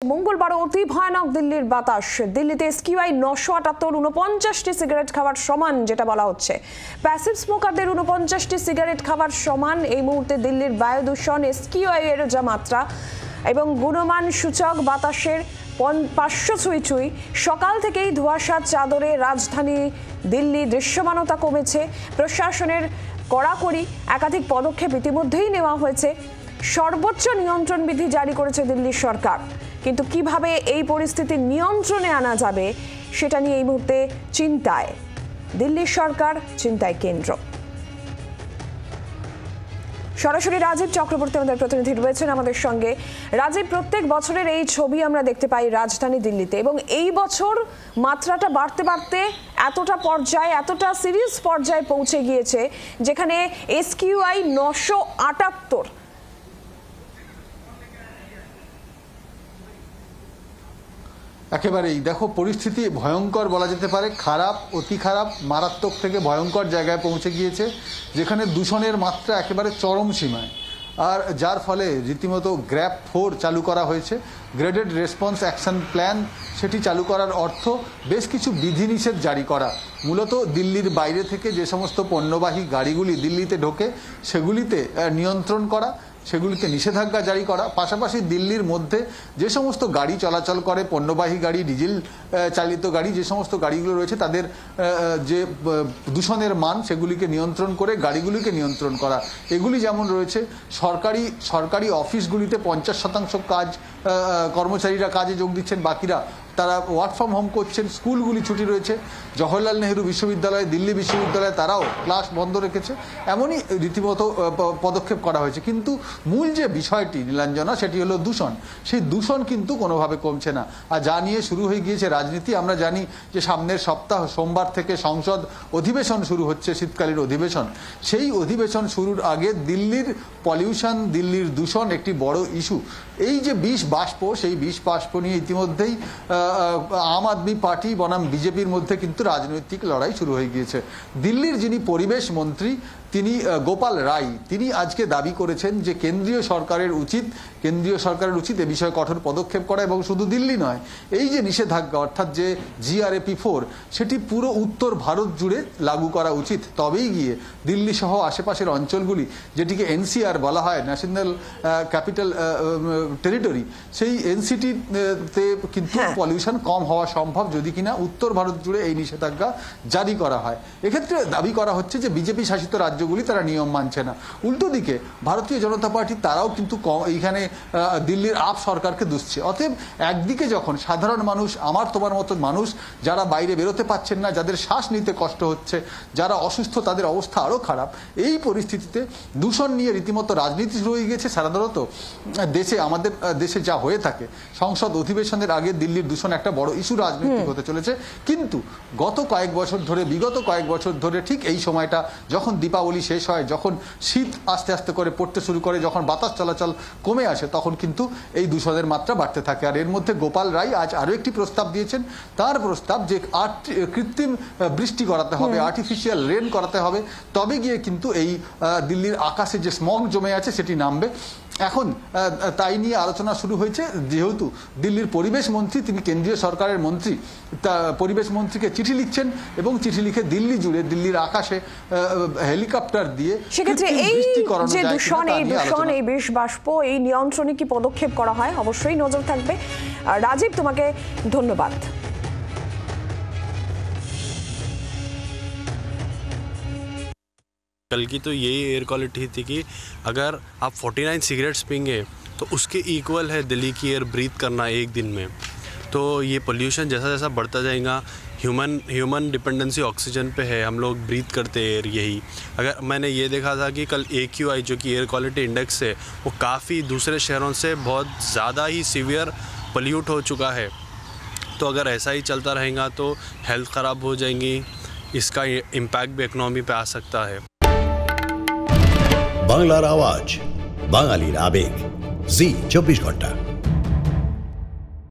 মঙ্গলবার অতি ভয়ানক দিল্লির বাতাস। দিল্লিতে এসকিউআই 978 49টি সিগারেট খাওয়ার সমান, যেটা বলা হচ্ছে প্যাসিভ স্মোকারদের 49টি সিগারেট খাওয়ার সমান। এই মুহূর্তে দিল্লির বায়ু দূষণ এসকিউআই এর যা মাত্রা এবং গুণমান সূচক বাতাসের 500 ছুঁই ছুঁই। সকাল থেকেই ধোঁয়াশার চাদরে রাজধানী দিল্লি দৃশ্যমানতা কমেছে। প্রশাসনের কড়াকড়ি একাধিক পদক্ষেপ ইতিমধ্যেই নেওয়া হয়েছে। সর্বোচ্চ নিয়ন্ত্রণ বিধি জারি করেছে দিল্লি সরকার, কিন্তু কিভাবে এই পরিস্থিতি নিয়ন্ত্রণে আনা যাবে সেটা নিয়ে এই মুহূর্তে চিন্তায় দিল্লি সরকার, চিন্তায় কেন্দ্র। সরাসরি রাজীব চক্রবর্তী আমাদের প্রতিনিধি রয়েছেন আমাদের সঙ্গে। রাজীব, প্রত্যেক বছরের এই ছবি আমরা দেখতে পাই রাজধানী দিল্লিতে, এবং এই বছর মাত্রাটা বাড়তে বাড়তে এতটা পর্যায়ে, এতটা সিরিয়াস পর্যায়ে পৌঁছে গিয়েছে যেখানে এসকিউআই 978। একেবারেই দেখো, পরিস্থিতি ভয়ঙ্কর বলা যেতে পারে, খারাপ, অতি খারাপ, মারাত্মক থেকে ভয়ঙ্কর জায়গায় পৌঁছে গিয়েছে, যেখানে দূষণের মাত্রা একেবারে চরম সীমায়। আর যার ফলে রীতিমতো গ্র্যাপ 4 চালু করা হয়েছে, গ্রেডেড রেসপন্স অ্যাকশন প্ল্যান। সেটি চালু করার অর্থ বেশ কিছু বিধিনিষেধ জারি করা। মূলত দিল্লির বাইরে থেকে যে সমস্ত পণ্যবাহী গাড়িগুলি দিল্লিতে ঢোকে সেগুলিতে নিয়ন্ত্রণ করা, সেগুলিতে নিষেধাজ্ঞা জারি করা। পাশাপাশি দিল্লির মধ্যে যে সমস্ত গাড়ি চলাচল করে, পণ্যবাহী গাড়ি, ডিজেল চালিত গাড়ি, যে সমস্ত গাড়িগুলো রয়েছে তাদের যে দূষণের মান সেগুলিকে নিয়ন্ত্রণ করে গাড়িগুলিকে নিয়ন্ত্রণ করা। এগুলি যেমন রয়েছে সরকারি অফিসগুলিতে 50% কাজ, কর্মচারীরা কাজে যোগ দিচ্ছেন, বাকিরা তারা ওয়ার্ক ফ্রম হোম করছেন। স্কুলগুলি ছুটি রয়েছে। জওহরলাল নেহরু বিশ্ববিদ্যালয়, দিল্লি বিশ্ববিদ্যালয় তারাও ক্লাস বন্ধ রেখেছে। এমনই রীতিমতো পদক্ষেপ করা হয়েছে। কিন্তু মূল যে বিষয়টি নীলাঞ্জনা, সেটি হলো দূষণ। সেই দূষণ কিন্তু কোনোভাবে কমছে না। আর যা নিয়ে শুরু হয়ে গিয়েছে রাজনীতি। আমরা জানি যে সামনের সপ্তাহ সোমবার থেকে সংসদ অধিবেশন শুরু হচ্ছে, শীতকালীন অধিবেশন। সেই অধিবেশন শুরুর আগে দিল্লির পলিউশন, দিল্লির দূষণ একটি বড় ইস্যু। এই যে বিষ বাষ্প, সেই বিষ বাষ্প নিয়ে ইতিমধ্যেই আম আদমি পার্টি বনাম বিজেপির মধ্যে কিন্তু রাজনৈতিক লড়াই শুরু হয়ে গিয়েছে। দিল্লির যিনি পরিবেশ মন্ত্রী, তিনি গোপাল রায়, তিনি আজকে দাবি করেছেন যে কেন্দ্রীয় সরকারের উচিত এ বিষয়ে কঠোর পদক্ষেপ করা, এবং শুধু দিল্লি নয়, এই যে নিষেধাজ্ঞা অর্থাৎ যে GRAP 4 সেটি পুরো উত্তর ভারত জুড়ে লাগু করা উচিত। তবেই গিয়ে দিল্লি সহ আশেপাশের অঞ্চলগুলি, যেটিকে NCR বলা হয়, ন্যাশনাল ক্যাপিটাল টেরিটরি, সেই NCT-তে কিন্তু পলিউশন কম হওয়া সম্ভব, যদি কিনা উত্তর ভারত জুড়ে এই নিষেধাজ্ঞা জারি করা হয়। এক্ষেত্রে দাবি করা হচ্ছে যে বিজেপি শাসিত রাজ্যগুলি তারা নিয়ম মানছে না। উল্টো দিকে ভারতীয় জনতা পার্টি তারাও কিন্তু এইখানে দিল্লির আপ সরকারকে দুষছে। অতএব একদিকে যখন সাধারণ মানুষ, আমার তোমার মতো মানুষ, যারা বাইরে বেরোতে পারছেন না, যাদের শ্বাস নিতে কষ্ট হচ্ছে, যারা অসুস্থ, তাদের অবস্থা আরও খারাপ। এই পরিস্থিতিতে দূষণ নিয়ে রীতিমতো রাজনীতি শুরু হয়ে গিয়েছে। সাধারণত আমাদের দেশে যা হয়ে থাকে, সংসদ অধিবেশনের আগে দিল্লির দূষণ একটা বড় ইস্যু রাজনৈতিক হতে চলেছে। কিন্তু বিগত কয়েক বছর ধরে ঠিক এই সময়টা, যখন দীপাবলি শেষ হয়, যখন শীত আস্তে আস্তে করে পড়তে শুরু করে, যখন বাতাস চলাচল কমে আসে, তখন কিন্তু এই দূষণের মাত্রা বাড়তে থাকে। আর এর মধ্যে গোপাল রায় আজ আরও একটি প্রস্তাব দিয়েছেন। তার প্রস্তাব যে কৃত্রিম বৃষ্টি করাতে হবে, আর্টিফিশিয়াল রেন করাতে হবে, তবে গিয়ে কিন্তু এই দিল্লির আকাশে যে স্মগ জমে আছে সেটি নামবে। এখন তাই নিয়ে আলোচনা শুরু হয়েছে। যেহেতু দিল্লির পরিবেশ মন্ত্রী, তিনি কেন্দ্রীয় সরকারের মন্ত্রী, পরিবেশ মন্ত্রীকে চিঠি লিখছেন, এবং চিঠি লিখে দিল্লি জুড়ে, দিল্লির আকাশে হেলিকপ্টার দিয়ে সেক্ষেত্রে এই যে দূষণ, এই বিষ বাষ্প, এই নিয়ন্ত্রণে কি পদক্ষেপ করা হয়, অবশ্যই নজর থাকবে। রাজীব, তোমাকে ধন্যবাদ। कल की तो यही एयर क्वालिटी थी कि अगर आप 49 सिगरेट्स पीएंगे तो उसके इक्वल है दिल्ली की एयर ब्रीथ करना एक दिन में। तो ये पोल्यूशन जैसा जैसा बढ़ता जाएगा, ह्यूमन डिपेंडेंसी ऑक्सीजन पे है, हम लोग ब्रीथ करते हैं एयर। यही अगर मैंने ये देखा था कि कल AQI जो कि एयर क्वालिटी इंडेक्स है, वो काफ़ी दूसरे शहरों से बहुत ज़्यादा ही सीवियर पोल्यूट हो चुका है। तो अगर ऐसा ही चलता रहेगा तो हेल्थ ख़राब हो जाएंगी, इसका इम्पैक्ट भी इकोनॉमी पे आ सकता है। বাংলার আওয়াজ, বাঙালির আবেগ, জি 24 ঘন্টা।